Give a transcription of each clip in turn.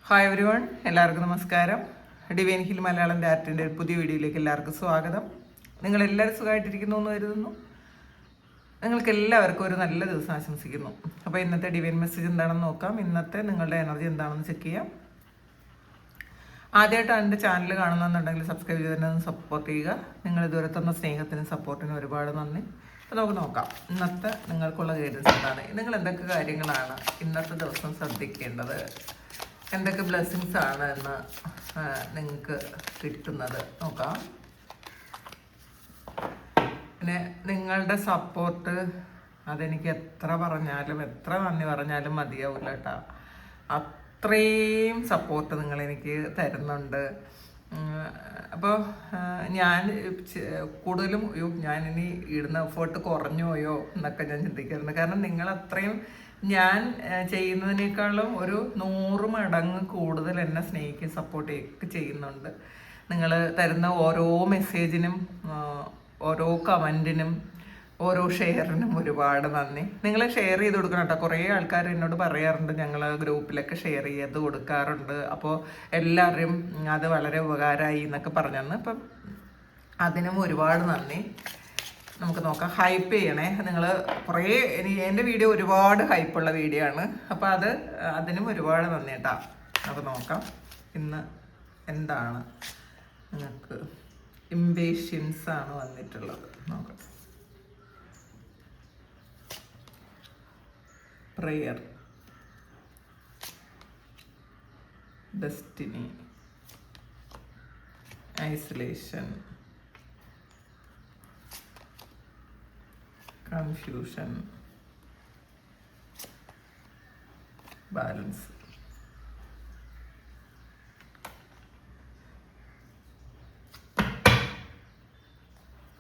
Hi every one, എല്ലാവർക്കും നമസ്കാരം. Divine hill Malayalam ഡാറ്റിൻ്റെ പുതിയ വീഡിയോയിലേക്ക് എല്ലാവർക്കും സ്വാഗതം. നിങ്ങളെല്ലാവരും സുഖമായിട്ടിരിക്കുന്നു എന്ന് കരുതുന്നു. നിങ്ങൾക്ക് എല്ലാവർക്കും ഒരു നല്ല ദിവസം ആശംസിക്കുന്നു. അപ്പോൾ ഇന്നത്തെ ഡിവൈൻ മെസ്സേജ് എന്താണെന്ന് നോക്കാം. ഇന്നത്തെ നിങ്ങളുടെ എനർജി എന്താണെന്ന് ചെക്ക് ചെയ്യാം. ആദ്യമായിട്ടാണ് എൻ്റെ ചാനൽ കാണുന്നുണ്ടെങ്കിൽ സബ്സ്ക്രൈബ് ചെയ്തതിനൊന്ന് സപ്പോർട്ട് ചെയ്യുക. നിങ്ങൾ ഇതുവരെ തന്ന സ്നേഹത്തിനും സപ്പോർട്ടിനും ഒരുപാട് നന്ദി. അപ്പോൾ നമുക്ക് നോക്കാം ഇന്നത്തെ നിങ്ങൾക്കുള്ള ഗൈഡൻസ് എന്താണ്, നിങ്ങൾ എന്തൊക്കെ കാര്യങ്ങളാണ് ഇന്നത്തെ ദിവസം ശ്രദ്ധിക്കേണ്ടത്, എന്തൊക്കെ ബ്ലെസ്സിങ്സ് ആണ് എന്ന് നിങ്ങൾക്ക് കിട്ടുന്നത് നോക്കാം. പിന്നെ നിങ്ങളുടെ സപ്പോർട്ട് അതെനിക്ക് എത്ര പറഞ്ഞാലും എത്ര നന്ദി പറഞ്ഞാലും മതിയാവില്ല കേട്ടോ. അത്രയും സപ്പോർട്ട് നിങ്ങളെനിക്ക് തരുന്നുണ്ട്. അപ്പോൾ ഞാൻ കൂടുതലും ഞാനിനി ഇടുന്ന എഫേർട്ട് കുറഞ്ഞു പോയോ എന്നൊക്കെ ഞാൻ ചിന്തിക്കാറുണ്ട്. കാരണം നിങ്ങൾ അത്രയും ഞാൻ ചെയ്യുന്നതിനേക്കാളും ഒരു 100 മടങ്ങ് കൂടുതൽ എന്നെ സ്നേഹിക്കുകയും സപ്പോർട്ട് ചെയ്യുകയൊക്കെ ചെയ്യുന്നുണ്ട്. നിങ്ങൾ തരുന്ന ഓരോ മെസ്സേജിനും ഓരോ കമൻറ്റിനും ഓരോ ഷെയറിനും ഒരുപാട് നന്ദി. നിങ്ങൾ ഷെയർ ചെയ്ത് കൊടുക്കണം കേട്ടോ. കുറേ ആൾക്കാർ എന്നോട് പറയാറുണ്ട്, ഞങ്ങൾ ഗ്രൂപ്പിലൊക്കെ ഷെയർ ചെയ്ത് കൊടുക്കാറുണ്ട്. അപ്പോൾ എല്ലാവരും അത് വളരെ ഉപകാരമായി എന്നൊക്കെ പറഞ്ഞു. അപ്പം അതിനും ഒരുപാട് നന്ദി. നമുക്ക് നോക്കാം. ഹൈപ്പ് ചെയ്യണേ നിങ്ങൾ. കുറേ എൻ്റെ വീഡിയോ ഒരുപാട് ഹൈപ്പുള്ള വീഡിയോ ആണ്. അപ്പോൾ അതിനും ഒരുപാട് നന്ദി കേട്ടോ. നമുക്ക് നോക്കാം ഇന്ന് എന്താണ് നിങ്ങൾക്ക് ഇംപേഷ്യൻസ് ആണ് വന്നിട്ടുള്ളത്. നോക്കാം. Prayer, destiny, isolation, confusion, balance.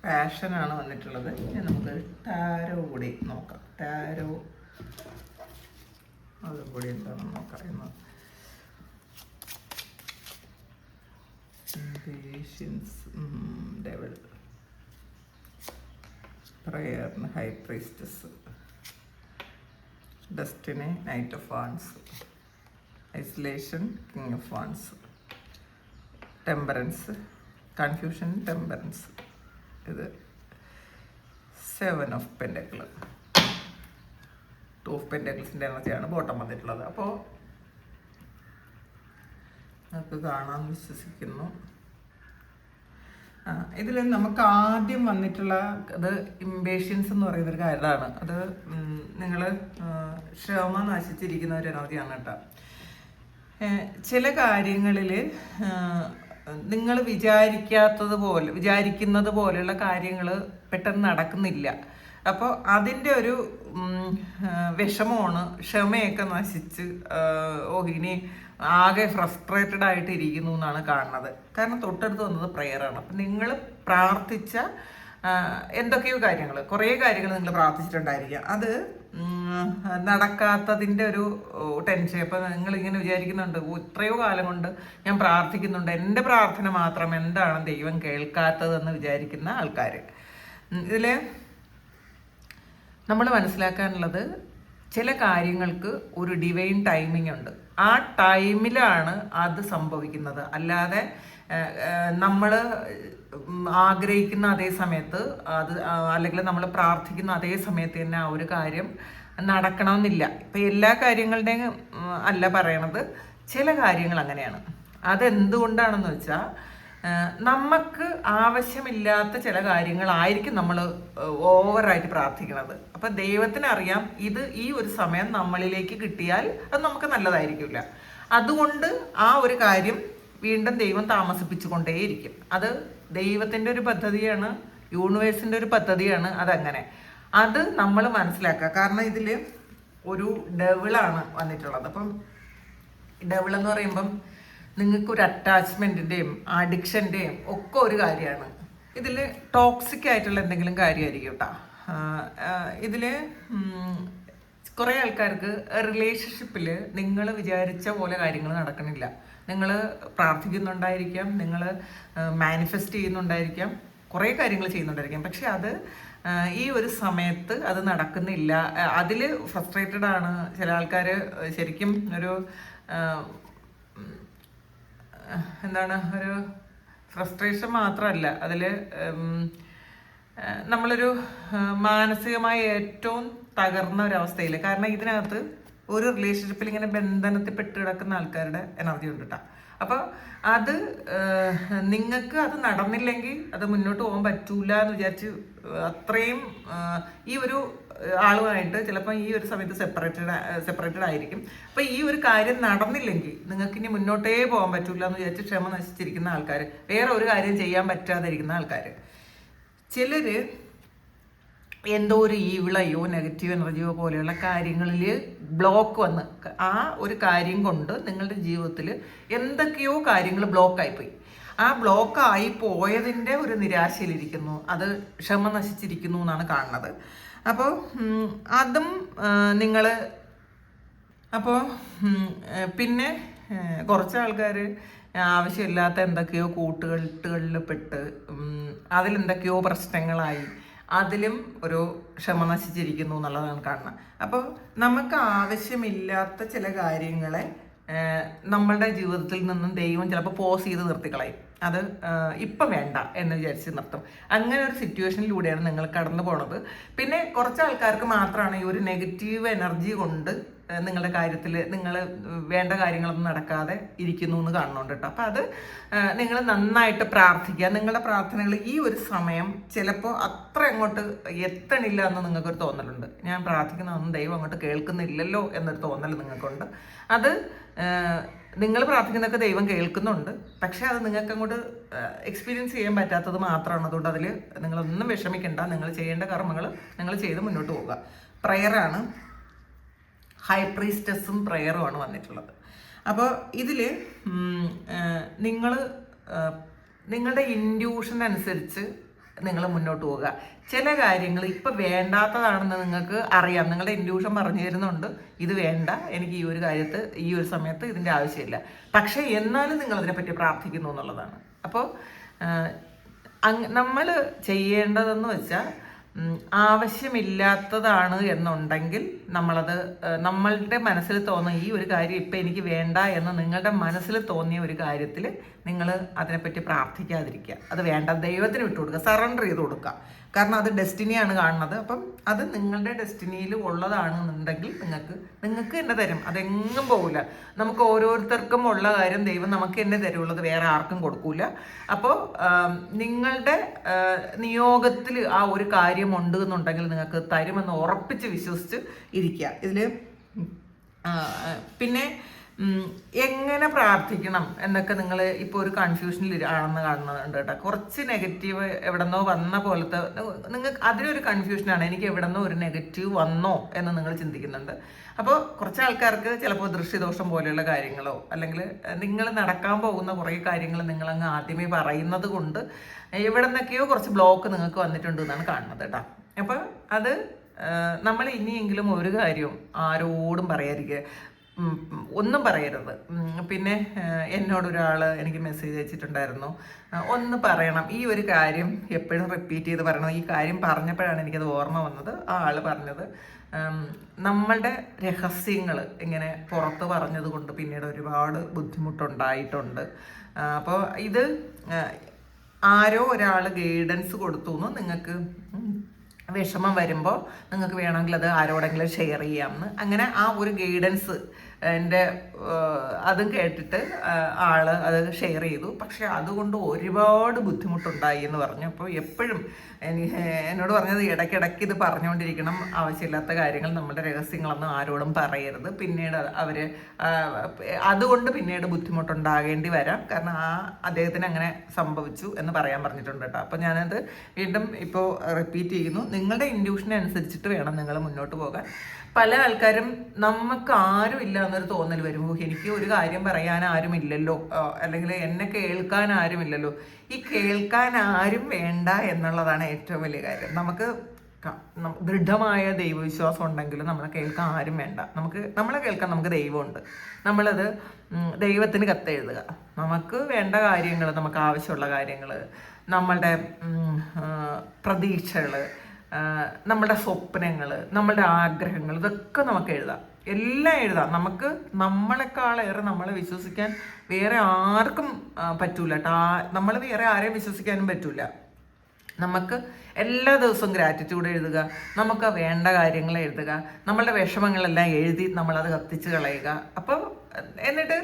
പാഷനാണ് വന്നിട്ടുള്ളത്. ഇനി നമുക്ക് ടാരോ കൂടി നോക്കാം. ടാരോ അതും കൂടി എന്താണെന്ന് നോക്കാം. ഇന്ന് ഡെവിൾ, പ്രയറിന് high priestess, destiny knight of wands, isolation king of wands, temperance, confusion, temperance. ഇത് 7 ഓഫ് പെൻഡക്കിൾ, 2 ഓഫ് പെൻഡക്കിൾസിൻ്റെ എനർജിയാണ് ബോട്ടം വന്നിട്ടുള്ളത്. അപ്പോൾ നമുക്ക് കാണാമെന്ന് വിശ്വസിക്കുന്നു. ഇതിൽ നമുക്ക് ആദ്യം വന്നിട്ടുള്ള അത് ഇംപേഷ്യൻസ് എന്ന് പറയുന്നൊരു കാര്യമാണ്. അത് നിങ്ങൾ ക്ഷമ നശിച്ചിരിക്കുന്ന ഒരു എനർജിയാണ് കേട്ടോ. ചില കാര്യങ്ങളിൽ നിങ്ങൾ വിചാരിക്കുന്നത് പോലെയുള്ള കാര്യങ്ങൾ പെട്ടെന്ന് നടക്കുന്നില്ല. അപ്പോൾ അതിൻ്റെ ഒരു വിഷമമാണ്. ക്ഷമയൊക്കെ നശിച്ച് ഇനി ആകെ ഫ്രസ്ട്രേറ്റഡ് ആയിട്ട് ഇരിക്കുന്നു എന്നാണ് കാണുന്നത്. കാരണം തൊട്ടടുത്ത് വന്നത് പ്രയറാണ്. അപ്പം നിങ്ങൾ പ്രാർത്ഥിച്ച എന്തൊക്കെയോ കാര്യങ്ങൾ, കുറേ കാര്യങ്ങൾ നിങ്ങൾ പ്രാർത്ഥിച്ചിട്ടുണ്ടായിരിക്കുക. അത് നടക്കാത്തതിൻ്റെ ഒരു ടെൻഷൻ. ഇപ്പം നിങ്ങളിങ്ങനെ വിചാരിക്കുന്നുണ്ട്, എത്രയോ കാലം കൊണ്ട് ഞാൻ പ്രാർത്ഥിക്കുന്നുണ്ട്, എൻ്റെ പ്രാർത്ഥന മാത്രം എന്താണ് ദൈവം കേൾക്കാത്തതെന്ന് വിചാരിക്കുന്ന ആൾക്കാർ. ഇതിൽ നമ്മൾ മനസ്സിലാക്കാനുള്ളത്, ചില കാര്യങ്ങൾക്ക് ഒരു ഡിവൈൻ ടൈമിംഗ് ഉണ്ട്. ആ ടൈമിലാണ് അത് സംഭവിക്കുന്നത്. അല്ലാതെ നമ്മൾ ആഗ്രഹിക്കുന്ന അതേ സമയത്ത് അല്ലെങ്കിൽ നമ്മൾ പ്രാർത്ഥിക്കുന്ന അതേ സമയത്ത് തന്നെ ആ ഒരു കാര്യം നടക്കണമെന്നില്ല. ഇപ്പം എല്ലാ കാര്യങ്ങളുടെയും അല്ല പറയണത്, ചില കാര്യങ്ങൾ അങ്ങനെയാണ്. അതെന്തുകൊണ്ടാണെന്ന് വെച്ചാൽ നമുക്ക് ആവശ്യമില്ലാത്ത ചില കാര്യങ്ങളായിരിക്കും നമ്മൾ ഓവറായിട്ട് പ്രാർത്ഥിക്കുന്നത്. അപ്പം ദൈവത്തിനറിയാം ഇത് ഈ ഒരു സമയം നമ്മളിലേക്ക് കിട്ടിയാൽ അത് നമുക്ക് നല്ലതായിരിക്കില്ല. അതുകൊണ്ട് ആ ഒരു കാര്യം വീണ്ടും ദൈവം താമസിപ്പിച്ചു കൊണ്ടേയിരിക്കും. അത് ദൈവത്തിൻ്റെ ഒരു പദ്ധതിയാണ്, യൂണിവേഴ്സിൻ്റെ ഒരു പദ്ധതിയാണ്. അതങ്ങനെ അത് നമ്മൾ മനസ്സിലാക്കുക. കാരണം ഇതിൽ ഒരു ഡെവിളാണ് വന്നിട്ടുള്ളത്. അപ്പം ഡെവിളെന്ന് പറയുമ്പം നിങ്ങൾക്കൊരു അറ്റാച്ച്മെൻറ്റിൻ്റെയും അഡിക്ഷൻ്റെയും ഒക്കെ ഒരു കാര്യമാണ്. ഇതിൽ ടോക്സിക് ആയിട്ടുള്ള എന്തെങ്കിലും കാര്യമായിരിക്കും കേട്ടോ. ഇതിൽ കുറേ ആൾക്കാർക്ക് റിലേഷൻഷിപ്പിൽ നിങ്ങൾ വിചാരിച്ച പോലെ കാര്യങ്ങൾ നടക്കണില്ല. നിങ്ങൾ പ്രാർത്ഥിക്കുന്നുണ്ടായിരിക്കാം, നിങ്ങൾ മാനിഫെസ്റ്റ് ചെയ്യുന്നുണ്ടായിരിക്കാം, കുറേ കാര്യങ്ങൾ ചെയ്യുന്നുണ്ടായിരിക്കാം. പക്ഷെ അത് ഈ ഒരു സമയത്ത് അത് നടക്കുന്നില്ല. അതിൽ ഫ്രസ്ട്രേറ്റഡ് ആണ് ചില ആൾക്കാർ. ശരിക്കും ഒരു എന്താണ് ഒരു ഫ്രസ്ട്രേഷൻ മാത്രമല്ല അതിൽ നമ്മളൊരു മാനസികമായി ഏറ്റവും തകർന്ന ഒരവസ്ഥയിൽ, കാരണം ഇതിനകത്ത് ഒരു റിലേഷൻഷിപ്പിൽ ഇങ്ങനെ ബന്ധനത്തിൽ പെട്ട് കിടക്കുന്ന ആൾക്കാരുടെ എനർജി ഉണ്ട് കേട്ടോ. അപ്പോൾ അത് നിങ്ങൾക്ക് അത് നടന്നില്ലെങ്കിൽ അത് മുന്നോട്ട് പോകാൻ പറ്റൂല എന്ന് വിചാരിച്ച് അത്രയും ഈ ഒരു ആളുമായിട്ട് ചിലപ്പോൾ ഈ ഒരു സമയത്ത് സെപ്പറേറ്റഡ് ആയിരിക്കും. അപ്പോൾ ഈ ഒരു കാര്യം നടന്നില്ലെങ്കിൽ നിങ്ങൾക്ക് ഇനി മുന്നോട്ടേ പോകാൻ പറ്റൂല എന്ന് വിചാരിച്ച് ക്ഷമ നശിച്ചിരിക്കുന്ന ആൾക്കാർ, വേറെ ഒരു കാര്യം ചെയ്യാൻ പറ്റാതിരിക്കുന്ന ആൾക്കാർ, ചിലർ എന്തോ ഒരു ഈവിളയോ നെഗറ്റീവ് എനർജിയോ പോലെയുള്ള കാര്യങ്ങളിൽ ബ്ലോക്ക് വന്ന് ആ ഒരു കാര്യം കൊണ്ട് നിങ്ങളുടെ ജീവിതത്തിൽ എന്തൊക്കെയോ കാര്യങ്ങൾ ബ്ലോക്കായിപ്പോയി. ആ ബ്ലോക്കായി പോയതിൻ്റെ ഒരു നിരാശയിലിരിക്കുന്നു, അത് ക്ഷമ നശിച്ചിരിക്കുന്നു എന്നാണ് കാണുന്നത്. അപ്പോൾ അതും നിങ്ങൾ പിന്നെ കുറച്ച് ആൾക്കാർ ആവശ്യമില്ലാത്ത എന്തൊക്കെയോ കൂട്ടുകെട്ടുകളിൽ പെട്ട് അതിലെന്തൊക്കെയോ പ്രശ്നങ്ങളായി അതിലും ഒരു ക്ഷമ നശിച്ചിരിക്കുന്നു എന്നുള്ളതാണ് കാണുന്നത്. അപ്പോൾ നമുക്ക് ആവശ്യമില്ലാത്ത ചില കാര്യങ്ങളെ നമ്മളുടെ ജീവിതത്തിൽ നിന്നും ദൈവം ചിലപ്പോൾ പോസ് ചെയ്ത് നിർത്തിക്കളയും. അത് ഇപ്പം വേണ്ട എന്ന് വിചാരിച്ച് നിർത്തും. അങ്ങനെ ഒരു സിറ്റുവേഷനിലൂടെയാണ് നിങ്ങൾ കടന്നു പോണത്. പിന്നെ കുറച്ച് ആൾക്കാർക്ക് മാത്രമാണ് ഈ ഒരു നെഗറ്റീവ് എനർജി കൊണ്ട് നിങ്ങളുടെ കാര്യത്തിൽ നിങ്ങൾ വേണ്ട കാര്യങ്ങളൊന്നും നടക്കാതെ ഇരിക്കുന്നു എന്ന് കാണുന്നുണ്ട് കേട്ടോ. അപ്പം അത് നിങ്ങൾ നന്നായിട്ട് പ്രാർത്ഥിക്കുക. നിങ്ങളുടെ പ്രാർത്ഥനകൾ ഈ ഒരു സമയം ചിലപ്പോൾ അത്ര അങ്ങോട്ട് എത്തണില്ല എന്ന് നിങ്ങൾക്കൊരു തോന്നലുണ്ട്. ഞാൻ പ്രാർത്ഥിക്കുന്നതൊന്നും ദൈവം അങ്ങോട്ട് കേൾക്കുന്നില്ലല്ലോ എന്നൊരു തോന്നൽ നിങ്ങൾക്കുണ്ട്. അത് നിങ്ങൾ പ്രാർത്ഥിക്കുന്നതൊക്കെ ദൈവം കേൾക്കുന്നുണ്ട്, പക്ഷേ അത് നിങ്ങൾക്ക് അങ്ങോട്ട് എക്സ്പീരിയൻസ് ചെയ്യാൻ പറ്റാത്തത് മാത്രമാണ്. അതുകൊണ്ട് അതിൽ നിങ്ങളൊന്നും വിഷമിക്കേണ്ട. നിങ്ങൾ ചെയ്യേണ്ട കർമ്മങ്ങൾ നിങ്ങൾ ചെയ്ത് മുന്നോട്ട് പോവുക. പ്രയറാണ്, ഹൈ പ്രീസ്റ്റസും പ്രയറുമാണ് വന്നിട്ടുള്ളത്. അപ്പോൾ ഇതിൽ നിങ്ങളുടെ ഇൻഡ്യൂഷൻ അനുസരിച്ച് നിങ്ങൾ മുന്നോട്ട് പോവുക. ചില കാര്യങ്ങൾ ഇപ്പം വേണ്ടാത്തതാണെന്ന് നിങ്ങൾക്ക് അറിയാം. നിങ്ങളുടെ ഇൻഡ്യൂഷൻ പറഞ്ഞു തരുന്നുണ്ട് ഇത് വേണ്ട, എനിക്ക് ഈ ഒരു കാര്യത്ത് ഈ ഒരു സമയത്ത് ഇതിൻ്റെ ആവശ്യമില്ല, പക്ഷേ എന്നാലും നിങ്ങളതിനെപ്പറ്റി പ്രാർത്ഥിക്കുന്നു എന്നുള്ളതാണ്. അപ്പോൾ നമ്മൾ ചെയ്യേണ്ടതെന്ന് വെച്ചാൽ ആവശ്യമില്ലാത്തതാണ് എന്നുണ്ടെങ്കിൽ നമ്മളത് നമ്മളുടെ മനസ്സിൽ തോന്നുന്ന ഈ ഒരു കാര്യം ഇപ്പം എനിക്ക് വേണ്ട എന്ന് നിങ്ങളുടെ മനസ്സിൽ തോന്നിയ ഒരു കാര്യത്തിൽ നിങ്ങൾ അതിനെപ്പറ്റി പ്രാർത്ഥിക്കാതിരിക്കുക. അത് വേണ്ട, ദൈവത്തിന് വിട്ടു കൊടുക്കുക, സറണ്ടർ ചെയ്ത് കൊടുക്കുക. കാരണം അത് ഡെസ്റ്റിനിയാണ് കാണുന്നത്. അപ്പം അത് നിങ്ങളുടെ ഡെസ്റ്റിനിയിൽ ഉള്ളതാണെന്നുണ്ടെങ്കിൽ നിങ്ങൾക്ക് തന്നെ തരും, അതെങ്ങും പോകില്ല. നമുക്ക് ഓരോരുത്തർക്കും ഉള്ള കാര്യം ദൈവം നമുക്ക് തന്നെ തരുള്ളത്, വേറെ ആർക്കും കൊടുക്കൂല. അപ്പോൾ നിങ്ങളുടെ നിയോഗത്തിൽ ആ ഒരു കാര്യം ഉണ്ട് എന്നുണ്ടെങ്കിൽ നിങ്ങൾക്ക് തരുമെന്ന് ഉറപ്പിച്ച് വിശ്വസിച്ച് ഇരിക്കുക. ഇതിൽ പിന്നെ എങ്ങനെ പ്രാർത്ഥിക്കണം എന്നൊക്കെ നിങ്ങൾ ഇപ്പോൾ ഒരു കൺഫ്യൂഷനിൽ ആണെന്ന് കാണുന്നുണ്ട് കേട്ടോ. കുറച്ച് നെഗറ്റീവ് എവിടെന്നോ വന്ന പോലത്തെ നിങ്ങൾക്ക് അതിനൊരു കൺഫ്യൂഷനാണ്, എനിക്ക് എവിടെന്നോ ഒരു നെഗറ്റീവ് വന്നോ എന്ന് നിങ്ങൾ ചിന്തിക്കുന്നുണ്ട്. അപ്പോൾ കുറച്ച് ആൾക്കാർക്ക് ചിലപ്പോൾ ദൃശ്യദോഷം പോലെയുള്ള കാര്യങ്ങളോ അല്ലെങ്കിൽ നിങ്ങൾ നടക്കാൻ പോകുന്ന കുറേ കാര്യങ്ങൾ നിങ്ങളങ്ങ് ആദ്യമേ പറയുന്നത് കൊണ്ട് എവിടെ നിന്നൊക്കെയോ കുറച്ച് ബ്ലോക്ക് നിങ്ങൾക്ക് വന്നിട്ടുണ്ട് എന്നാണ് കാണുന്നത് കേട്ടോ. അപ്പോൾ അത് നമ്മൾ ഇനിയെങ്കിലും ഒരു കാര്യവും ആരോടും പറയാതിരിക്കുക, ഒന്നും പറയരുത്. പിന്നെ എന്നോടൊരാൾ എനിക്ക് മെസ്സേജ് അയച്ചിട്ടുണ്ടായിരുന്നു, ഒന്ന് പറയണം, ഈ ഒരു കാര്യം എപ്പോഴും റിപ്പീറ്റ് ചെയ്ത് പറയണം. ഈ കാര്യം പറഞ്ഞപ്പോഴാണ് എനിക്കത് ഓർമ്മ വന്നത്. ആ ആൾ പറഞ്ഞത് നമ്മളുടെ രഹസ്യങ്ങൾ ഇങ്ങനെ പുറത്ത് പറഞ്ഞത് കൊണ്ട് പിന്നീട് ഒരുപാട് ബുദ്ധിമുട്ടുണ്ടായിട്ടുണ്ട്. അപ്പോൾ ഇത് ആരോ ഒരാൾ ഗൈഡൻസ് കൊടുത്തു എന്ന് നിങ്ങൾക്ക് വിഷമം വരുമ്പോൾ നിങ്ങൾക്ക് വേണമെങ്കിൽ അത് ആരോടെങ്കിലും ഷെയർ ചെയ്യാമെന്ന്. അങ്ങനെ ആ ഒരു ഗൈഡൻസ് അതും കേട്ടിട്ട് ആൾ അത് ഷെയർ ചെയ്തു. പക്ഷെ അതുകൊണ്ട് ഒരുപാട് ബുദ്ധിമുട്ടുണ്ടായി എന്ന് പറഞ്ഞു. അപ്പോൾ എപ്പോഴും എന്നോട് പറഞ്ഞത് ഇടയ്ക്കിടയ്ക്ക് ഇത് പറഞ്ഞുകൊണ്ടിരിക്കണം, ആവശ്യമില്ലാത്ത കാര്യങ്ങൾ, നമ്മുടെ രഹസ്യങ്ങളൊന്നും ആരോടും പറയരുത്, പിന്നീട് അതുകൊണ്ട് പിന്നീട് ബുദ്ധിമുട്ടുണ്ടാകേണ്ടി വരാം, കാരണം അദ്ദേഹത്തിന് അങ്ങനെ സംഭവിച്ചു എന്ന് പറയാൻ പറഞ്ഞിട്ടുണ്ട് കേട്ടോ. അപ്പോൾ ഞാനത് വീണ്ടും ഇപ്പോൾ റിപ്പീറ്റ് ചെയ്യുന്നു, നിങ്ങളുടെ ഇൻഡ്യൂഷനെ അനുസരിച്ചിട്ട് വേണം നിങ്ങൾ മുന്നോട്ട് പോകാൻ. പല ആൾക്കാരും നമുക്ക് ആരും ഇല്ല എന്നൊരു തോന്നൽ വരുമ്പോൾ, എനിക്ക് ഒരു കാര്യം പറയാൻ ആരുമില്ലല്ലോ, അല്ലെങ്കിൽ എന്നെ കേൾക്കാൻ ആരുമില്ലല്ലോ. ഈ കേൾക്കാൻ ആരും വേണ്ട എന്നുള്ളതാണ് ഏറ്റവും വലിയ കാര്യം. നമുക്ക് ദൃഢമായ ദൈവവിശ്വാസം ഉണ്ടെങ്കിൽ നമ്മളെ കേൾക്കാൻ ആരും വേണ്ട. നമ്മളെ കേൾക്കാൻ നമുക്ക് ദൈവമുണ്ട്. നമ്മളത് ദൈവത്തിന് കത്തെഴുതുക. നമുക്ക് വേണ്ട കാര്യങ്ങൾ, നമുക്ക് ആവശ്യമുള്ള കാര്യങ്ങൾ, നമ്മളുടെ പ്രതീക്ഷകൾ, നമ്മുടെ സ്വപ്നങ്ങൾ, നമ്മളുടെ ആഗ്രഹങ്ങൾ, ഇതൊക്കെ നമുക്ക് എഴുതാം. എല്ലാം എഴുതാം. നമുക്ക് നമ്മളെക്കാളേറെ നമ്മളെ വിശ്വസിക്കാൻ വേറെ ആർക്കും പറ്റൂല കേട്ടോ. നമ്മൾ വേറെ ആരെയും വിശ്വസിക്കാനും പറ്റൂല. നമുക്ക് എല്ലാ ദിവസവും ഗ്രാറ്റിറ്റ്യൂഡ് എഴുതുക, നമുക്ക് വേണ്ട കാര്യങ്ങൾ എഴുതുക, നമ്മളുടെ വിഷമങ്ങളെല്ലാം എഴുതി നമ്മളത് കത്തിച്ച് കളയുക. അപ്പോൾ എന്നിട്ട്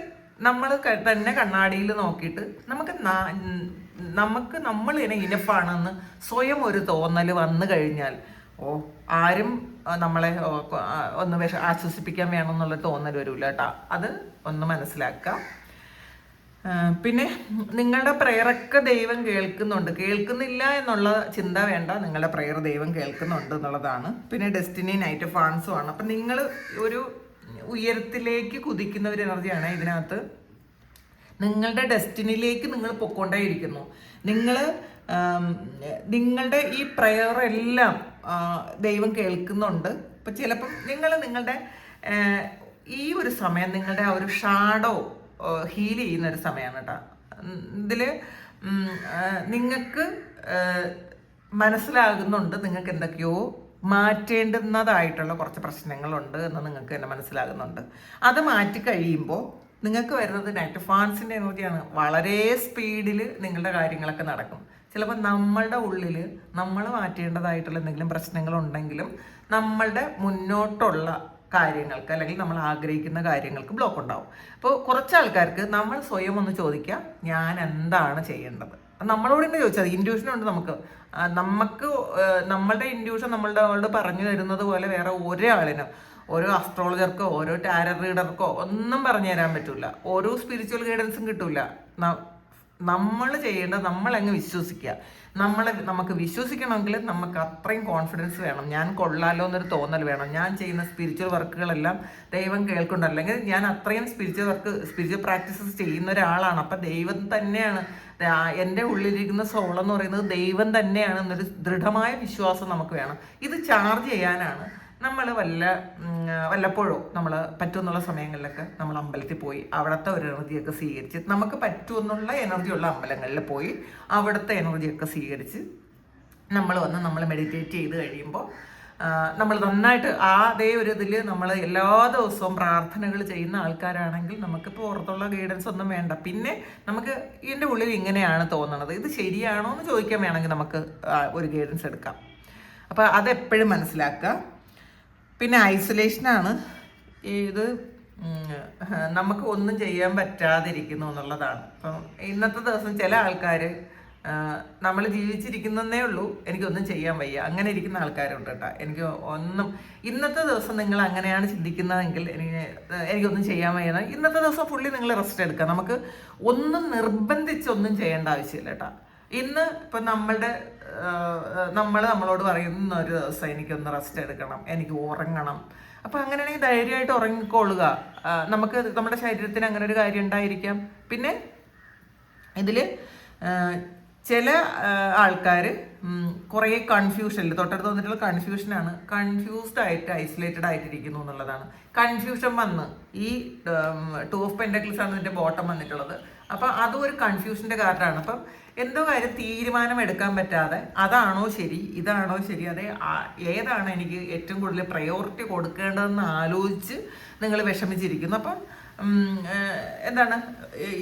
നമ്മൾ തന്നെ കണ്ണാടിയിൽ നോക്കിയിട്ട് നമുക്ക് നമ്മൾ ഇനെ ഇനപ്പാണെന്ന് സ്വയം ഒരു തോന്നൽ വന്നു കഴിഞ്ഞാൽ ആരും നമ്മളെ ഒന്ന് ആശ്വസിപ്പിക്കാൻ വേണമെന്നുള്ള തോന്നൽ വരില്ല കേട്ടോ. അത് ഒന്ന് മനസ്സിലാക്കുക. പിന്നെ നിങ്ങളുടെ പ്രയറൊക്കെ ദൈവം കേൾക്കുന്നില്ല എന്നുള്ള ചിന്ത വേണ്ട. നിങ്ങളുടെ പ്രയർ ദൈവം കേൾക്കുന്നുണ്ട് എന്നുള്ളതാണ്. പിന്നെ ഡെസ്റ്റിനി നൈറ്റ് ഫാൻസും ആണ്. അപ്പം നിങ്ങൾ ഒരു ഉയരത്തിലേക്ക് കുതിക്കുന്ന ഒരു എനർജിയാണ് ഇതിനകത്ത്. നിങ്ങളുടെ ഡെസ്റ്റിനിയിലേക്ക് നിങ്ങൾ പൊക്കോണ്ടേയിരിക്കുന്നു. നിങ്ങളുടെ ഈ പ്രയറെല്ലാം ദൈവം കേൾക്കുന്നുണ്ട്. ഇപ്പം ചിലപ്പം നിങ്ങളുടെ ഈ ഒരു സമയം നിങ്ങളുടെ ആ ഒരു ഷാഡോ ഹീൽ ചെയ്യുന്നൊരു സമയമാണ് കേട്ടോ. ഇതിൽ നിങ്ങൾക്ക് മനസ്സിലാകുന്നുണ്ട് നിങ്ങൾക്ക് എന്തൊക്കെയോ മാറ്റേണ്ടുന്നതായിട്ടുള്ള കുറച്ച് പ്രശ്നങ്ങളുണ്ട് എന്ന് നിങ്ങൾക്ക് തന്നെ മനസ്സിലാകുന്നുണ്ട്. അത് മാറ്റി കഴിയുമ്പോൾ നിങ്ങൾക്ക് വരുന്നത് നൈറ്റ് ഫാൻസിൻ്റെ എനർജിയാണ്. വളരെ സ്പീഡിൽ നിങ്ങളുടെ കാര്യങ്ങളൊക്കെ നടക്കും. ചിലപ്പോൾ നമ്മളുടെ ഉള്ളിൽ നമ്മൾ മാറ്റേണ്ടതായിട്ടുള്ള എന്തെങ്കിലും പ്രശ്നങ്ങളുണ്ടെങ്കിലും നമ്മളുടെ മുന്നോട്ടുള്ള കാര്യങ്ങൾക്ക് അല്ലെങ്കിൽ നമ്മൾ ആഗ്രഹിക്കുന്ന കാര്യങ്ങൾക്ക് ബ്ലോക്ക് ഉണ്ടാവും. അപ്പോൾ കുറച്ച് ആൾക്കാർക്ക് നമ്മൾ സ്വയം ഒന്ന് ചോദിക്കുക, ഞാൻ എന്താണ് ചെയ്യേണ്ടത്. നമ്മളോട് തന്നെ ചോദിച്ചാൽ ഇൻഡ്യൂഷനുണ്ട് നമുക്ക്. നമ്മളുടെ ഇൻഡ്യൂഷൻ നമ്മളുടെ പറഞ്ഞു തരുന്നത് പോലെ വേറെ ഒരാളിനും, ഓരോ അസ്ട്രോളജർക്കോ ഓരോ ടാരോ റീഡർക്കോ ഒന്നും പറഞ്ഞു തരാൻ പറ്റില്ല. ഓരോ സ്പിരിച്വൽ ഗൈഡൻസും കിട്ടില്ല. നമ്മൾ ചെയ്യേണ്ടത് നമ്മളങ്ങ് വിശ്വസിക്കുക. നമുക്ക് വിശ്വസിക്കണമെങ്കിൽ നമുക്ക് അത്രയും കോൺഫിഡൻസ് വേണം. ഞാൻ കൊള്ളാലോ എന്നൊരു തോന്നൽ വേണം. ഞാൻ ചെയ്യുന്ന സ്പിരിച്വൽ വർക്കുകളെല്ലാം ദൈവം കേൾക്കുന്നുണ്ട്. അല്ലെങ്കിൽ ഞാൻ അത്രയും സ്പിരിച്വൽ പ്രാക്ടീസസ് ചെയ്യുന്ന ഒരാളാണ്. അപ്പം ദൈവം തന്നെയാണ് എൻ്റെ ഉള്ളിലിരിക്കുന്ന സോൾ എന്ന് പറയുന്നത് ദൈവം തന്നെയാണ് എന്നൊരു ദൃഢമായ വിശ്വാസം നമുക്ക് വേണം. ഇത് ചാർജ് ചെയ്യാനാണ് നമ്മൾ വല്ലപ്പോഴോ നമ്മൾ പറ്റുമെന്നുള്ള സമയങ്ങളിലൊക്കെ നമ്മൾ അമ്പലത്തിൽ പോയി അവിടുത്തെ ഒരു എനർജിയൊക്കെ സ്വീകരിച്ച്, നമുക്ക് പറ്റുമെന്നുള്ള എനർജിയുള്ള അമ്പലങ്ങളിൽ പോയി അവിടുത്തെ എനർജിയൊക്കെ സ്വീകരിച്ച് നമ്മൾ മെഡിറ്റേറ്റ് ചെയ്ത് കഴിയുമ്പോൾ നമ്മൾ നന്നായിട്ട് അതേ ഒരു ഇതിൽ നമ്മൾ എല്ലാ ദിവസവും പ്രാർത്ഥനകൾ ചെയ്യുന്ന ആൾക്കാരാണെങ്കിൽ നമുക്ക് പുറത്തുള്ള ഗൈഡൻസ് ഒന്നും വേണ്ട. പിന്നെ നമുക്ക് ഇതിൻ്റെ ഉള്ളിൽ ഇങ്ങനെയാണ് തോന്നണത്, ഇത് ശരിയാണോ എന്ന് ചോദിക്കാൻ വേണമെങ്കിൽ നമുക്ക് ഒരു ഗൈഡൻസ് എടുക്കാം. അപ്പോൾ അതെപ്പോഴും മനസ്സിലാക്കുക. പിന്നെ ഐസൊലേഷനാണ് ഇത്. നമുക്ക് ഒന്നും ചെയ്യാൻ പറ്റാതിരിക്കുന്നു എന്നുള്ളതാണ്. അപ്പം ഇന്നത്തെ ദിവസം ചില ആൾക്കാർ നമ്മൾ ജീവിച്ചിരിക്കുന്നതേ ഉള്ളൂ, എനിക്കൊന്നും ചെയ്യാൻ വയ്യ, അങ്ങനെ ഇരിക്കുന്ന ആൾക്കാരുണ്ട് കേട്ടോ. ഇന്നത്തെ ദിവസം നിങ്ങൾ അങ്ങനെയാണ് ചിന്തിക്കുന്നതെങ്കിൽ എനിക്കൊന്നും ചെയ്യാൻ വയ്യ, ഇന്നത്തെ ദിവസം ഫുള്ളി നിങ്ങൾ റെസ്റ്റ് എടുക്കുക. നമുക്ക് ഒന്നും നിർബന്ധിച്ചൊന്നും ചെയ്യേണ്ട ആവശ്യമില്ല കേട്ടോ. ഇന്ന് ഇപ്പം നമ്മളോട് പറയുന്ന ഒരു ദിവസം എനിക്കൊന്ന് റെസ്റ്റ് എടുക്കണം, എനിക്ക് ഉറങ്ങണം. അപ്പം അങ്ങനെയാണെങ്കിൽ ധൈര്യമായിട്ട് ഉറങ്ങിക്കൊള്ളുക. നമ്മുടെ ശരീരത്തിന് അങ്ങനെ ഒരു കാര്യം ഉണ്ടായിരിക്കാം. പിന്നെ ഇതിൽ ചില ആൾക്കാർ കുറേ കൺഫ്യൂഷനിൽ തൊട്ടടുത്ത് വന്നിട്ടുള്ള കൺഫ്യൂഷനാണ്. കൺഫ്യൂസ്ഡ് ആയിട്ട് ഐസൊലേറ്റഡ് ആയിട്ടിരിക്കുന്നു എന്നുള്ളതാണ്. കൺഫ്യൂഷൻ വന്ന് ഈ 2 ഓഫ് പെൻറ്റക്കിൾസ് ആണ് ഇതിൻ്റെ ബോട്ടം വന്നിട്ടുള്ളത്. അപ്പം അതും ഒരു കൺഫ്യൂഷൻ്റെ കാരണമാണ്. അപ്പം എന്തോ കാര്യം തീരുമാനം എടുക്കാൻ പറ്റാതെ അതാണോ ശരി, ഇതാണോ ശരി, ഏതാണ് എനിക്ക് ഏറ്റവും കൂടുതൽ പ്രയോറിറ്റി കൊടുക്കേണ്ടതെന്ന് ആലോചിച്ച് നിങ്ങൾ വിഷമിച്ചിരിക്കുന്നു. അപ്പം എന്താണ്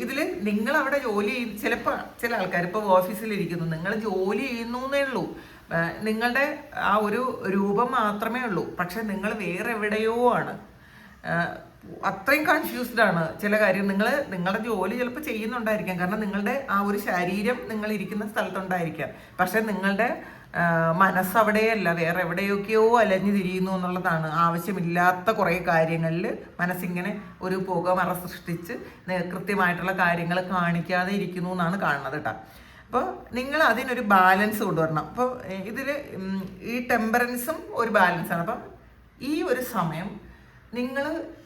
ഇതിൽ നിങ്ങളവിടെ ജോലി ചിലപ്പോൾ ചില ആൾക്കാർ ഇപ്പോൾ ഓഫീസിലിരിക്കുന്നു, നിങ്ങൾ ജോലി ചെയ്യുന്നു എന്നേ ഉള്ളൂ, നിങ്ങളുടെ ആ ഒരു രൂപം മാത്രമേ ഉള്ളൂ, പക്ഷെ നിങ്ങൾ വേറെ എവിടെയോ ആണ്. അത്രയും കൺഫ്യൂസ്ഡ് ആണ് ചില കാര്യം. നിങ്ങളുടെ ജോലി ചിലപ്പോൾ ചെയ്യുന്നുണ്ടായിരിക്കാം, കാരണം നിങ്ങളുടെ ആ ഒരു ശരീരം നിങ്ങൾ ഇരിക്കുന്ന സ്ഥലത്തുണ്ടായിരിക്കാം, പക്ഷെ നിങ്ങളുടെ മനസ്സവിടെയല്ല, വേറെ എവിടെയൊക്കെയോ അലഞ്ഞു തിരിയുന്നു എന്നുള്ളതാണ്. ആവശ്യമില്ലാത്ത കുറേ കാര്യങ്ങളിൽ മനസ്സിങ്ങനെ ഒരു പുകമറ സൃഷ്ടിച്ച് കൃത്യമായിട്ടുള്ള കാര്യങ്ങൾ കാണിക്കാതെ ഇരിക്കുന്നു എന്നാണ് കാണുന്നത് കേട്ടോ. അപ്പോൾ നിങ്ങൾ അതിനൊരു ബാലൻസ് കൊണ്ടുവരണം. അപ്പോൾ ഇതിൽ ഈ ടെമ്പറൻസും ഒരു ബാലൻസാണ്. അപ്പം ഈ ഒരു സമയം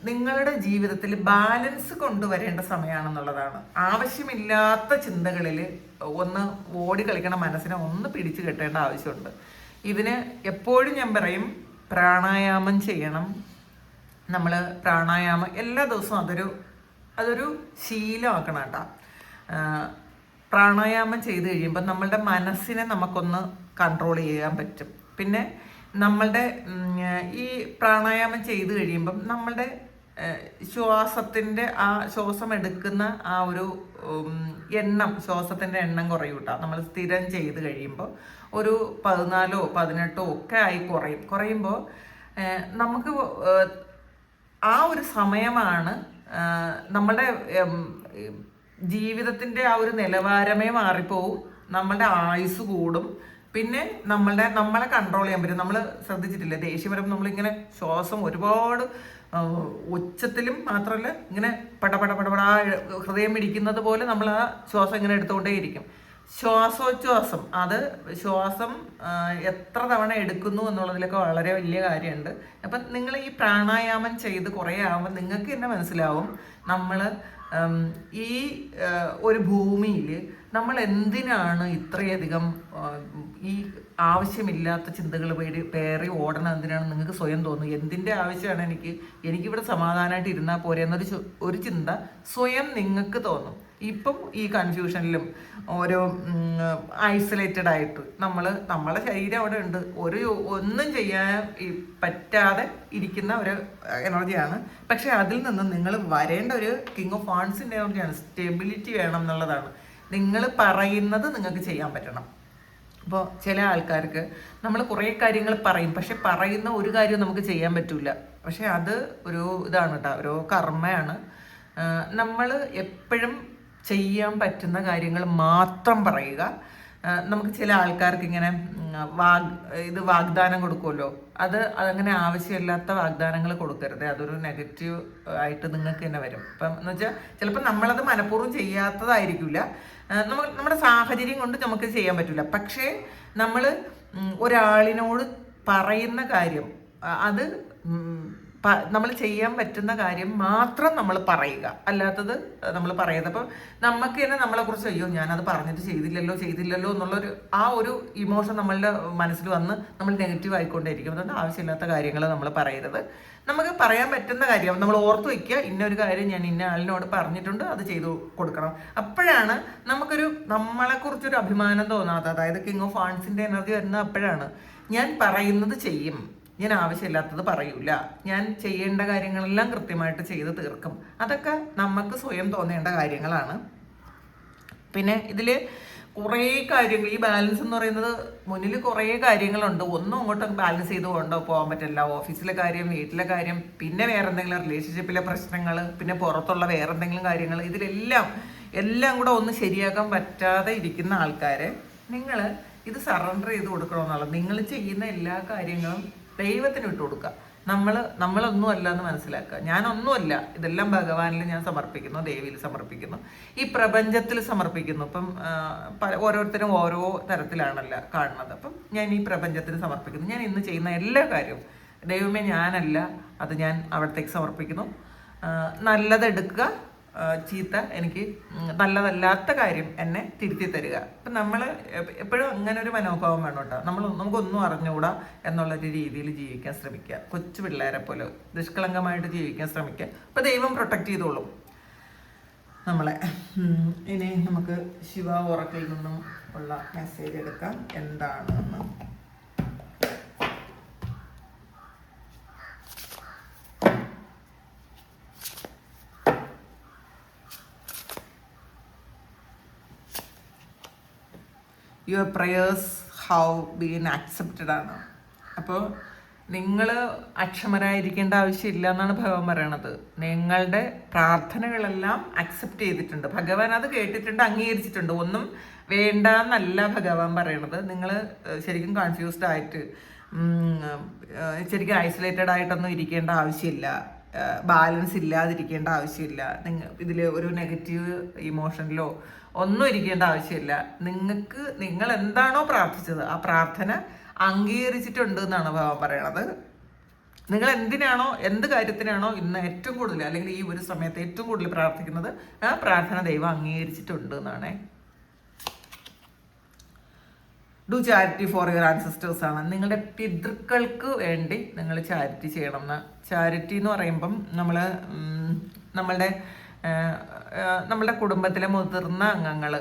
നിങ്ങളുടെ ജീവിതത്തിൽ ബാലൻസ് കൊണ്ടുവരേണ്ട സമയമാണെന്നുള്ളതാണ്. ആവശ്യമില്ലാത്ത ചിന്തകളിൽ ഒന്ന് ഓടി കളിക്കണ മനസ്സിനെ ഒന്ന് പിടിച്ചു കെട്ടേണ്ട ആവശ്യമുണ്ട്. ഇതിന് എപ്പോഴും ഞാൻ പറയും, പ്രാണായാമം ചെയ്യണം. നമ്മൾ പ്രാണായാമം എല്ലാ ദിവസവും അതൊരു ശീലമാക്കണം കേട്ടോ. പ്രാണായാമം ചെയ്ത് കഴിയുമ്പോൾ നമ്മളുടെ മനസ്സിനെ നമുക്കൊന്ന് കൺട്രോൾ ചെയ്യാൻ പറ്റും. പിന്നെ നമ്മളുടെ ഈ പ്രാണായാമം ചെയ്ത് കഴിയുമ്പം നമ്മളുടെ ശ്വാസം എടുക്കുന്ന ആ ഒരു എണ്ണം, ശ്വാസത്തിൻ്റെ എണ്ണം കുറയും കേട്ടോ. നമ്മൾ സ്ഥിരം ചെയ്ത് കഴിയുമ്പോൾ ഒരു 14 18 ഒക്കെ ആയി കുറയുമ്പോൾ നമുക്ക് ആ ഒരു സമയമാണ് നമ്മുടെ ജീവിതത്തിൻ്റെ ആ ഒരു നിലവാരമേ മാറിപ്പോവും. നമ്മളുടെ ആയുസ് കൂടും. പിന്നെ നമ്മളെ കൺട്രോൾ ചെയ്യാൻ പറ്റും. നമ്മൾ ശ്രദ്ധിച്ചിട്ടില്ലേ, ദേഷ്യം വരുമ്പോൾ നമ്മളിങ്ങനെ ശ്വാസം ഒരുപാട് ഉച്ചത്തിലും മാത്രമല്ല ഇങ്ങനെ പടപടാ ഹൃദയം ഇടിക്കുന്നത് പോലെ നമ്മൾ ആ ശ്വാസം ഇങ്ങനെ എടുത്തുകൊണ്ടേയിരിക്കും. ശ്വാസോച്ഛ്വാസം, അത് ശ്വാസം എത്ര തവണ എടുക്കുന്നു എന്നുള്ളതിലൊക്കെ വളരെ വലിയ കാര്യമുണ്ട്. അപ്പം നിങ്ങൾ ഈ പ്രാണായാമം ചെയ്ത് കുറേ ആകുമ്പോൾ നിങ്ങൾക്ക് തന്നെ മനസ്സിലാവും നമ്മൾ ഈ ഒരു ഭൂമിയിൽ നമ്മൾ എന്തിനാണ് ഇത്രയധികം ഈ ആവശ്യമില്ലാത്ത ചിന്തകൾ പേറി ഓടണം, എന്തിനാണ് നിങ്ങൾക്ക് സ്വയം തോന്നുന്നു. എന്തിൻ്റെ ആവശ്യമാണ് എനിക്കിവിടെ സമാധാനമായിട്ട് ഇരുന്നാൽ പോരെ എന്നൊരു ചിന്ത സ്വയം നിങ്ങൾക്ക് തോന്നും. ഇപ്പം ഈ കൺഫ്യൂഷനിലും ഓരോ ഐസൊലേറ്റഡ് ആയിട്ട് നമ്മളെ ശരീരം അവിടെ ഉണ്ട്, ഒന്നും ചെയ്യാൻ പറ്റാതെ ഇരിക്കുന്ന ഒരു എനർജിയാണ്. പക്ഷെ അതിൽ നിന്ന് നിങ്ങൾ വരേണ്ട ഒരു കിങ് ഓഫ് വാൺസിൻ്റെ എനർജിയാണ്. സ്റ്റെബിലിറ്റി വേണം എന്നുള്ളതാണ്. നിങ്ങൾ പറയുന്നത് നിങ്ങൾക്ക് ചെയ്യാൻ പറ്റണം. അപ്പോൾ ചില ആൾക്കാർക്ക് നമ്മൾ കുറേ കാര്യങ്ങൾ പറയും, പക്ഷെ പറയുന്ന ഒരു കാര്യം നമുക്ക് ചെയ്യാൻ പറ്റില്ല. പക്ഷെ അത് ഒരു ഇതാണ് കേട്ടോ, ഒരു കർമ്മയാണ്. നമ്മൾ എപ്പോഴും ചെയ്യാൻ പറ്റുന്ന കാര്യങ്ങൾ മാത്രം പറയുക. നമുക്ക് ചില ആൾക്കാർക്ക് ഇങ്ങനെ വാഗ്ദാനം കൊടുക്കുമല്ലോ, അതങ്ങനെ ആവശ്യമില്ലാത്ത വാഗ്ദാനങ്ങൾ കൊടുക്കരുത്. അതൊരു നെഗറ്റീവ് ആയിട്ട് നിങ്ങൾക്ക് തന്നെ വരും. ഇപ്പം എന്ന് വെച്ചാൽ ചിലപ്പോൾ നമ്മളത് മനഃപൂർവ്വം ചെയ്യാത്തതായിരിക്കില്ല, നമ്മുടെ സാഹചര്യം കൊണ്ട് നമുക്ക് ചെയ്യാൻ പറ്റില്ല. പക്ഷേ നമ്മൾ ഒരാളിനോട് പറയുന്ന കാര്യം, അത് നമ്മൾ ചെയ്യാൻ പറ്റുന്ന കാര്യം മാത്രം നമ്മൾ പറയുക, അല്ലാത്തത് നമ്മൾ പറയുന്നത്. അപ്പം നമുക്ക് തന്നെ നമ്മളെക്കുറിച്ച് അയ്യോ ഞാനത് പറഞ്ഞിട്ട് ചെയ്തില്ലല്ലോ എന്നുള്ളൊരു ആ ഒരു ഇമോഷൻ നമ്മളുടെ മനസ്സിൽ വന്ന് നമ്മൾ നെഗറ്റീവ് ആയിക്കൊണ്ടേയിരിക്കും. അതുകൊണ്ട് ആവശ്യമില്ലാത്ത കാര്യങ്ങൾ നമ്മൾ പറയരുത്. നമുക്ക് പറയാൻ പറ്റുന്ന കാര്യം നമ്മൾ ഓർത്ത് വയ്ക്കുക, ഇന്നൊരു കാര്യം ഞാൻ ഇന്ന ആളിനോട് പറഞ്ഞിട്ടുണ്ട്, അത് ചെയ്തു കൊടുക്കണം. അപ്പോഴാണ് നമ്മളെക്കുറിച്ചൊരു അഭിമാനം തോന്നാത്ത, അതായത് കിങ് ഓഫ് വാൺസിൻ്റെ എനർജി വരുന്നത് അപ്പോഴാണ്. ഞാൻ പറയുന്നത് ചെയ്യും, ഞാൻ ആവശ്യമില്ലാത്തത് പറയൂല, ഞാൻ ചെയ്യേണ്ട കാര്യങ്ങളെല്ലാം കൃത്യമായിട്ട് ചെയ്ത് തീർക്കും. അതൊക്കെ നമുക്ക് സ്വയം തോന്നേണ്ട കാര്യങ്ങളാണ്. പിന്നെ ഇതിൽ കുറേ കാര്യങ്ങൾ, ഈ ബാലൻസ് എന്ന് പറയുന്നത് മുന്നിൽ കുറേ കാര്യങ്ങളുണ്ട്. ഒന്നും അങ്ങോട്ടും ബാലൻസ് ചെയ്ത് പോകാൻ പറ്റില്ല. ഓഫീസിലെ കാര്യം, വീട്ടിലെ കാര്യം, പിന്നെ വേറെ എന്തെങ്കിലും റിലേഷൻഷിപ്പിലെ പ്രശ്നങ്ങൾ, പിന്നെ പുറത്തുള്ള വേറെ എന്തെങ്കിലും കാര്യങ്ങൾ, എല്ലാം കൂടെ ഒന്ന് ശരിയാക്കാൻ പറ്റാതെ ഇരിക്കുന്ന ആൾക്കാരെ നിങ്ങൾ ഇത് സറണ്ടർ ചെയ്ത് കൊടുക്കണമെന്നുള്ളത്. നിങ്ങൾ ചെയ്യുന്ന എല്ലാ കാര്യങ്ങളും ദൈവത്തിന് വിട്ടു കൊടുക്കുക. നമ്മളൊന്നും അല്ല എന്ന് മനസ്സിലാക്കുക. ഞാനൊന്നുമല്ല, ഇതെല്ലാം ഭഗവാനിൽ ഞാൻ സമർപ്പിക്കുന്നു, ദേവിയിൽ സമർപ്പിക്കുന്നു, ഈ പ്രപഞ്ചത്തിൽ സമർപ്പിക്കുന്നു. ഇപ്പം ഓരോരുത്തരും ഓരോ തരത്തിലാണല്ലോ കാണുന്നത്. അപ്പം ഞാൻ ഈ പ്രപഞ്ചത്തിന് സമർപ്പിക്കുന്നു. ഞാൻ ഇന്ന് ചെയ്യുന്ന എല്ലാ കാര്യവും ദൈവമേ ഞാനല്ല, അത് ഞാൻ അവിടത്തേക്ക് സമർപ്പിക്കുന്നു. നല്ലതെടുക്കുക, ചീത്ത എനിക്ക് നല്ലതല്ലാത്ത കാര്യം എന്നെ തിരുത്തി തരിക. അപ്പം നമ്മൾ എപ്പോഴും അങ്ങനെ ഒരു മനോഭാവം വേണം കേട്ടോ. നമുക്കൊന്നും അറിഞ്ഞുകൂടാ എന്നുള്ളൊരു രീതിയിൽ ജീവിക്കാൻ ശ്രമിക്കുക. കൊച്ചു പിള്ളേരെ പോലെ നിഷ്കളങ്കമായിട്ട് ജീവിക്കാൻ ശ്രമിക്കുക. അപ്പം ദൈവം പ്രൊട്ടക്റ്റ് ചെയ്തോളും നമ്മളെ. ഇനി നമുക്ക് ശിവ ഓറക്കിൽ നിന്നും ഉള്ള മെസ്സേജ് എടുക്കാം, എന്താണെന്ന്. Your prayers have been accepted ആണ്. അപ്പോൾ നിങ്ങൾ അക്ഷമരായിരിക്കേണ്ട ആവശ്യമില്ല എന്നാണ് ഭഗവാൻ പറയണത്. നിങ്ങളുടെ പ്രാർത്ഥനകളെല്ലാം അക്സെപ്റ്റ് ചെയ്തിട്ടുണ്ട് ഭഗവാൻ, അത് കേട്ടിട്ടുണ്ട്, അംഗീകരിച്ചിട്ടുണ്ട്. ഒന്നും വേണ്ട എന്നല്ല ഭഗവാൻ പറയണത്. നിങ്ങൾ ശരിക്കും കൺഫ്യൂസ്ഡ് ആയിട്ട് ശരിക്കും ഐസൊലേറ്റഡ് ആയിട്ടൊന്നും ഇരിക്കേണ്ട ആവശ്യമില്ല, ബാലൻസ് ഇല്ലാതിരിക്കേണ്ട ആവശ്യമില്ല. ഇതിൽ ഒരു നെഗറ്റീവ് ഇമോഷനിലോ ഒന്നും ഇരിക്കേണ്ട ആവശ്യമില്ല. നിങ്ങൾ എന്താണോ പ്രാർത്ഥിച്ചത് ആ പ്രാർത്ഥന അംഗീകരിച്ചിട്ടുണ്ട് എന്നാണ് ഭഗവാൻ പറയണത്. നിങ്ങൾ എന്ത് കാര്യത്തിനാണോ ഇന്ന് ഏറ്റവും കൂടുതൽ, അല്ലെങ്കിൽ ഈ ഒരു സമയത്ത് ഏറ്റവും കൂടുതൽ പ്രാർത്ഥിക്കുന്നത്, ആ പ്രാർത്ഥന ദൈവം അംഗീകരിച്ചിട്ടുണ്ട് എന്നാണ്. Do charity for your ancestors ആണ്. നിങ്ങളുടെ പിതൃക്കൾക്ക് വേണ്ടി നിങ്ങൾ ചാരിറ്റി ചെയ്യണം എന്ന്. ചാരിറ്റി എന്ന് പറയുമ്പം നമ്മളുടെ കുടുംബത്തിലെ മുതിർന്ന അംഗങ്ങൾ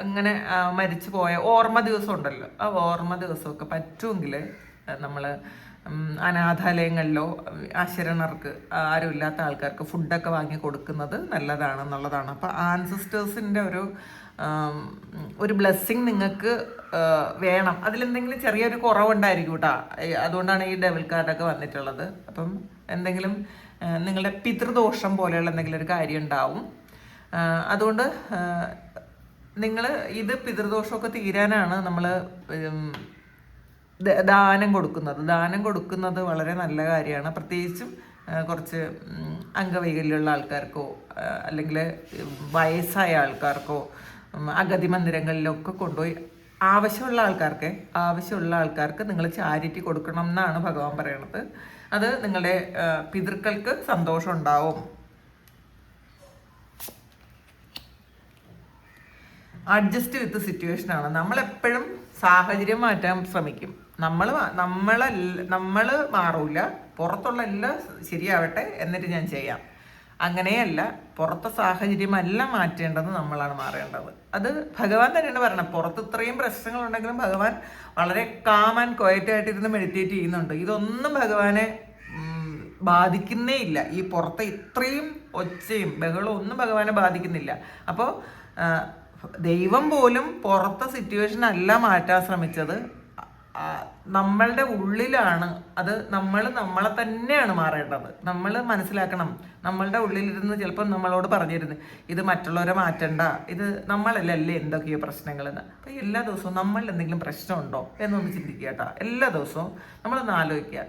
അങ്ങനെ മരിച്ചു പോയ ഓർമ്മ ദിവസം ഉണ്ടല്ലോ, ആ ഓർമ്മ ദിവസമൊക്കെ പറ്റുമെങ്കിൽ നമ്മൾ അനാഥാലയങ്ങളിലോ അശരണർക്ക് ആരുമില്ലാത്ത ആൾക്കാർക്ക് ഫുഡൊക്കെ വാങ്ങി കൊടുക്കുന്നത് നല്ലതാണെന്നുള്ളതാണ്. അപ്പോൾ ആൻസിസ്റ്റേഴ്സിൻ്റെ ഒരു ബ്ലെസ്സിങ് നിങ്ങൾക്ക് വേണം. അതിലെന്തെങ്കിലും ചെറിയൊരു കുറവുണ്ടായിരിക്കും കേട്ടോ. അതുകൊണ്ടാണ് ഈ ഡെവിൾ കാർഡൊക്കെ വന്നിട്ടുള്ളത്. അപ്പം എന്തെങ്കിലും നിങ്ങളുടെ പിതൃദോഷം പോലെയുള്ള എന്തെങ്കിലും ഒരു കാര്യം ഉണ്ടാവും. അതുകൊണ്ട് നിങ്ങൾ ഇത് പിതൃദോഷമൊക്കെ തീരാനാണ് നമ്മൾ ദാനം കൊടുക്കുന്നത് വളരെ നല്ല കാര്യമാണ്. പ്രത്യേകിച്ചും കുറച്ച് അംഗവൈകല്യമുള്ള ആൾക്കാർക്കോ അല്ലെങ്കിൽ വയസ്സായ ആൾക്കാർക്കോ അഗതി മന്ദിരങ്ങളിലൊക്കെ കൊണ്ടുപോയി ആവശ്യമുള്ള ആൾക്കാർക്ക് നിങ്ങൾ ചാരിറ്റി കൊടുക്കണം എന്നാണ് ഭഗവാൻ പറയണത്. അത് നിങ്ങളുടെ പിതൃക്കൾക്ക് സന്തോഷം ഉണ്ടാവും. അഡ്ജസ്റ്റ് വിത്ത് സിറ്റുവേഷനാണ്. നമ്മളെപ്പോഴും സാഹചര്യം മാറ്റാൻ ശ്രമിക്കും. നമ്മൾ മാറൂല, പുറത്തുള്ള എല്ലാം ശരിയാവട്ടെ എന്നിട്ട് ഞാൻ ചെയ്യാം. അങ്ങനെയല്ല, പുറത്തെ സാഹചര്യമല്ല മാറ്റേണ്ടത്, നമ്മളാണ് മാറേണ്ടത്. അത് ഭഗവാൻ തന്നെയാണ് പറയണത്. പുറത്ത് ഇത്രയും പ്രശ്നങ്ങളുണ്ടെങ്കിലും ഭഗവാൻ വളരെ കാം ആൻഡ് ക്വയറ്റ് ആയിട്ടിരുന്ന് മെഡിറ്റേറ്റ് ചെയ്യുന്നുണ്ട്. ഇതൊന്നും ഭഗവാനെ ബാധിക്കുന്നേ ഇല്ല. ഈ പുറത്തെ ഇത്രയും ഒച്ചയും ബഹളവും ഒന്നും ഭഗവാനെ ബാധിക്കുന്നില്ല. അപ്പോൾ ദൈവം പോലും പുറത്തെ സിറ്റുവേഷൻ അല്ല മാറ്റാൻ ശ്രമിച്ചത്, നമ്മളുടെ ഉള്ളിലാണ്. അത് നമ്മളെ തന്നെയാണ് മാറേണ്ടത്. നമ്മൾ മനസ്സിലാക്കണം. നമ്മളുടെ ഉള്ളിലിരുന്ന് ചിലപ്പോൾ നമ്മളോട് പറഞ്ഞിരുന്നു ഇത് മറ്റുള്ളവരെ മാറ്റണ്ട, ഇത് നമ്മളല്ലേ എന്തൊക്കെയോ പ്രശ്നങ്ങളെന്ന്. അപ്പം എല്ലാ ദിവസവും നമ്മളിൽ എന്തെങ്കിലും പ്രശ്നമുണ്ടോ എന്നൊന്ന് ചിന്തിക്കുക കേട്ടോ. എല്ലാ ദിവസവും നമ്മളൊന്ന് ആലോചിക്കുക,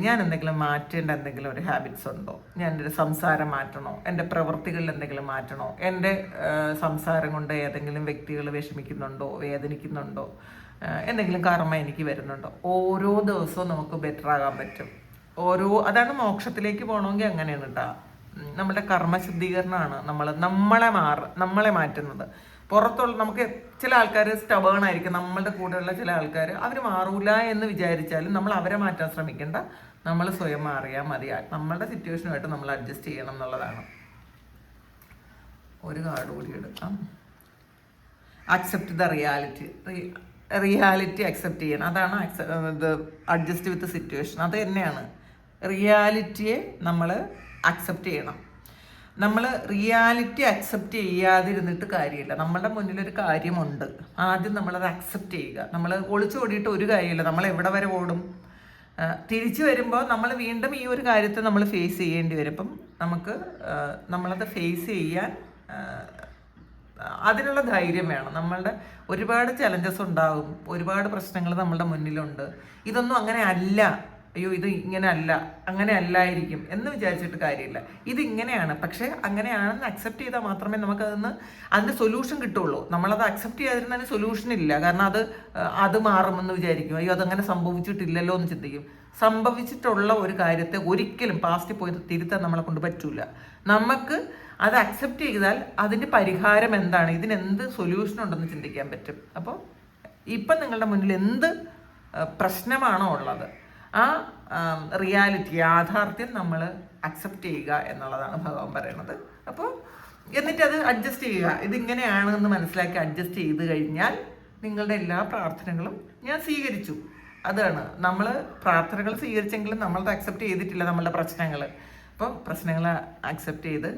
ഞാൻ എന്തെങ്കിലും മാറ്റേണ്ട എന്തെങ്കിലും ഒരു ഹാബിറ്റ്സ് ഉണ്ടോ? ഞാൻ എൻ്റെ സംസാരം മാറ്റണോ? എൻ്റെ പ്രവൃത്തികളിൽ എന്തെങ്കിലും മാറ്റണോ? എൻ്റെ സംസാരം കൊണ്ട് ഏതെങ്കിലും വ്യക്തികൾ വിഷമിക്കുന്നുണ്ടോ, വേദനിക്കുന്നുണ്ടോ, എന്തെങ്കിലും കർമ്മ എനിക്ക് വരുന്നുണ്ടോ? ഓരോ ദിവസവും നമുക്ക് ബെറ്റർ ആകാൻ പറ്റും. അതാണ് മോക്ഷത്തിലേക്ക് പോകണമെങ്കിൽ അങ്ങനെയാണ് കേട്ടോ. നമ്മുടെ കർമ്മശുദ്ധീകരണമാണ് നമ്മളെ മാറ്റുന്നത്. പുറത്തുള്ള നമുക്ക് ചില ആൾക്കാർ സ്റ്റബേൺ ആയിരിക്കും. നമ്മളുടെ കൂടെയുള്ള ചില ആൾക്കാർ അവർ മാറൂല എന്ന് വിചാരിച്ചാലും നമ്മൾ അവരെ മാറ്റാൻ ശ്രമിക്കേണ്ട. നമ്മൾ സ്വയം മാറിയാൽ മതി. നമ്മളുടെ സിറ്റുവേഷനുമായിട്ട് നമ്മൾ അഡ്ജസ്റ്റ് ചെയ്യണം എന്നുള്ളതാണ്. ഒരു കാർഡ് കൂടി എടുക്കാം. അക്സെപ്റ്റ് ദ റിയാലിറ്റി അക്സെപ്റ്റ് ചെയ്യണം. അതാണ് ഇത് അഡ്ജസ്റ്റ് വിത്ത് സിറ്റുവേഷൻ. അത് തന്നെയാണ്. റിയാലിറ്റിയെ നമ്മൾ അക്സെപ്റ്റ് ചെയ്യണം. നമ്മൾ റിയാലിറ്റി അക്സെപ്റ്റ് ചെയ്യാതിരുന്നിട്ട് കാര്യമില്ല. നമ്മളുടെ മുന്നിലൊരു കാര്യമുണ്ട്, ആദ്യം നമ്മളത് അക്സെപ്റ്റ് ചെയ്യുക. നമ്മൾ ഒളിച്ചോടിയിട്ട് ഒരു കാര്യമില്ല. നമ്മൾ എവിടെ വരെ ഓടും? തിരിച്ചു വരുമ്പോൾ നമ്മൾ വീണ്ടും ഈ ഒരു കാര്യത്തെ നമ്മൾ ഫേസ് ചെയ്യേണ്ടി വരും. അപ്പം നമ്മളത് ഫേസ് ചെയ്യാൻ അതിനുള്ള ധൈര്യം വേണം. നമ്മളുടെ ഒരുപാട് ചലഞ്ചസ് ഉണ്ടാകും, ഒരുപാട് പ്രശ്നങ്ങൾ നമ്മളുടെ മുന്നിലുണ്ട്. ഇതൊന്നും അങ്ങനെ അല്ല, അയ്യോ ഇത് ഇങ്ങനെ അല്ല, അങ്ങനെ അല്ലായിരിക്കും എന്ന് വിചാരിച്ചിട്ട് കാര്യമില്ല. ഇതിങ്ങനെയാണ്, പക്ഷേ അങ്ങനെയാണെന്ന് അക്സെപ്റ്റ് ചെയ്താൽ മാത്രമേ അതിൻ്റെ സൊല്യൂഷൻ കിട്ടുള്ളൂ. നമ്മളത് അക്സെപ്റ്റ് ചെയ്യാതിരുന്നതിന് സൊല്യൂഷൻ ഇല്ല. കാരണം അത് മാറുമെന്ന് വിചാരിക്കും. അയ്യോ അതങ്ങനെ സംഭവിച്ചിട്ടില്ലല്ലോ എന്ന് ചിന്തിക്കും. സംഭവിച്ചിട്ടുള്ള ഒരു കാര്യത്തെ ഒരിക്കലും പാസ്റ്റിൽ പോയി തിരുത്താൻ നമ്മളെ കൊണ്ട് പറ്റൂല. നമുക്ക് അത് അക്സെപ്റ്റ് ചെയ്താൽ അതിൻ്റെ പരിഹാരം എന്താണ്, ഇതിനെന്ത് സൊല്യൂഷൻ ഉണ്ടെന്ന് ചിന്തിക്കാൻ പറ്റും. അപ്പോൾ ഇപ്പം നിങ്ങളുടെ മുന്നിൽ എന്ത് പ്രശ്നമാണോ ഉള്ളത്, ആ റിയാലിറ്റി, യാഥാർത്ഥ്യം നമ്മൾ അക്സെപ്റ്റ് ചെയ്യുക എന്നുള്ളതാണ് ഭഗവാൻ പറയുന്നത്. അപ്പോൾ എന്നിട്ടത് അഡ്ജസ്റ്റ് ചെയ്യുക. ഇതിങ്ങനെയാണെന്ന് മനസ്സിലാക്കി അഡ്ജസ്റ്റ് ചെയ്ത് കഴിഞ്ഞാൽ നിങ്ങളുടെ എല്ലാ പ്രാർത്ഥനകളും ഞാൻ സ്വീകരിച്ചു. അതാണ്, നമ്മൾ പ്രാർത്ഥനകൾ സ്വീകരിച്ചെങ്കിലും നമ്മളത് അക്സെപ്റ്റ് ചെയ്തിട്ടില്ല നമ്മളുടെ പ്രശ്നങ്ങൾ. അപ്പോൾ പ്രശ്നങ്ങൾ അക്സെപ്റ്റ് ചെയ്ത്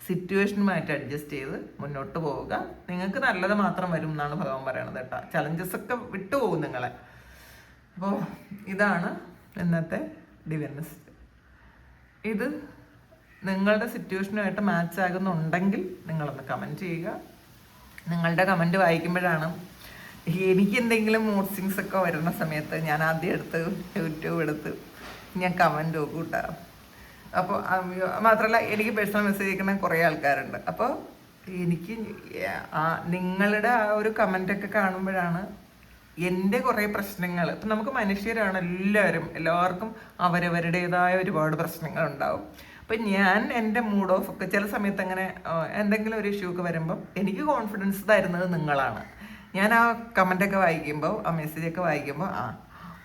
സിറ്റുവേഷനുമായിട്ട് അഡ്ജസ്റ്റ് ചെയ്ത് മുന്നോട്ട് പോവുക. നിങ്ങൾക്ക് നല്ലത് മാത്രം വരും എന്നാണ് ഭഗവാൻ പറയണത് കേട്ടോ. ചലഞ്ചസൊക്കെ വിട്ടുപോകും നിങ്ങളെ. അപ്പോൾ ഇതാണ് ഇന്നത്തെ ഡിവൈനസ്. ഇത് നിങ്ങളുടെ സിറ്റുവേഷനുമായിട്ട് മാച്ച് ആകുന്നുണ്ടെങ്കിൽ നിങ്ങളൊന്ന് കമൻറ്റ് ചെയ്യുക. നിങ്ങളുടെ കമൻറ്റ് വായിക്കുമ്പോഴാണ് എനിക്ക് എന്തെങ്കിലും മൂഡ് സ്വിങ്സ് ഒക്കെ വരുന്ന സമയത്ത് ഞാൻ ആദ്യം യൂട്യൂബ് എടുത്ത് ഞാൻ കമൻറ്റ് നോക്കും കേട്ടോ. അപ്പോൾ മാത്രമല്ല എനിക്ക് പേഴ്സണൽ മെസ്സേജ് അയക്കുന്ന കുറേ ആൾക്കാരുണ്ട്. അപ്പോൾ എനിക്ക് നിങ്ങളുടെ ആ ഒരു കമൻറ്റൊക്കെ കാണുമ്പോഴാണ് എൻ്റെ കുറേ പ്രശ്നങ്ങൾ, ഇപ്പം നമുക്ക് മനുഷ്യരാണ് എല്ലാവർക്കും അവരവരുടേതായ ഒരുപാട് പ്രശ്നങ്ങളുണ്ടാവും. അപ്പം ഞാൻ എൻ്റെ മൂഡ് ഓഫ് ഒക്കെ ചില സമയത്ത് അങ്ങനെ എന്തെങ്കിലും ഒരു ഇഷ്യൂ ഒക്കെ വരുമ്പം എനിക്ക് കോൺഫിഡൻസ് തരുന്നത് നിങ്ങളാണ്. ഞാൻ ആ കമൻ്റൊക്കെ വായിക്കുമ്പോൾ, ആ മെസ്സേജൊക്കെ വായിക്കുമ്പോൾ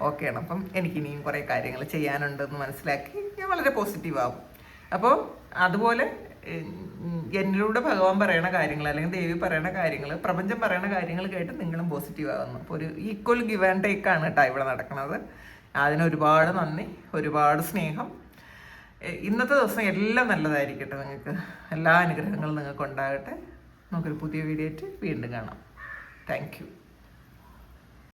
ഓക്കെയാണ്, അപ്പം എനിക്കിനിയും കുറേ കാര്യങ്ങൾ ചെയ്യാനുണ്ടെന്ന് മനസ്സിലാക്കി ഞാൻ വളരെ പോസിറ്റീവ് ആവും. അപ്പോൾ അതുപോലെ എന്നിലൂടെ ഭഗവാൻ പറയണ കാര്യങ്ങൾ അല്ലെങ്കിൽ ദേവി പറയണ കാര്യങ്ങൾ, പ്രപഞ്ചം പറയണ കാര്യങ്ങൾ കേട്ട് നിങ്ങളും പോസിറ്റീവ് ആകുന്നു. അപ്പോൾ ഒരു ഈക്വൽ ഗിവ് ആൻഡ് ടേക്ക് ആണ് കേട്ടോ ഇവിടെ നടക്കുന്നത്. അതിനൊരുപാട് നന്ദി, ഒരുപാട് സ്നേഹം. ഇന്നത്തെ ദിവസം എല്ലാം നല്ലതായിരിക്കട്ടെ നിങ്ങൾക്ക്. എല്ലാ അനുഗ്രഹങ്ങളും നിങ്ങൾക്ക് ഉണ്ടാകട്ടെ. നമുക്കൊരു പുതിയ വീഡിയോ ആയിട്ട് വീണ്ടും കാണാം. Thank you.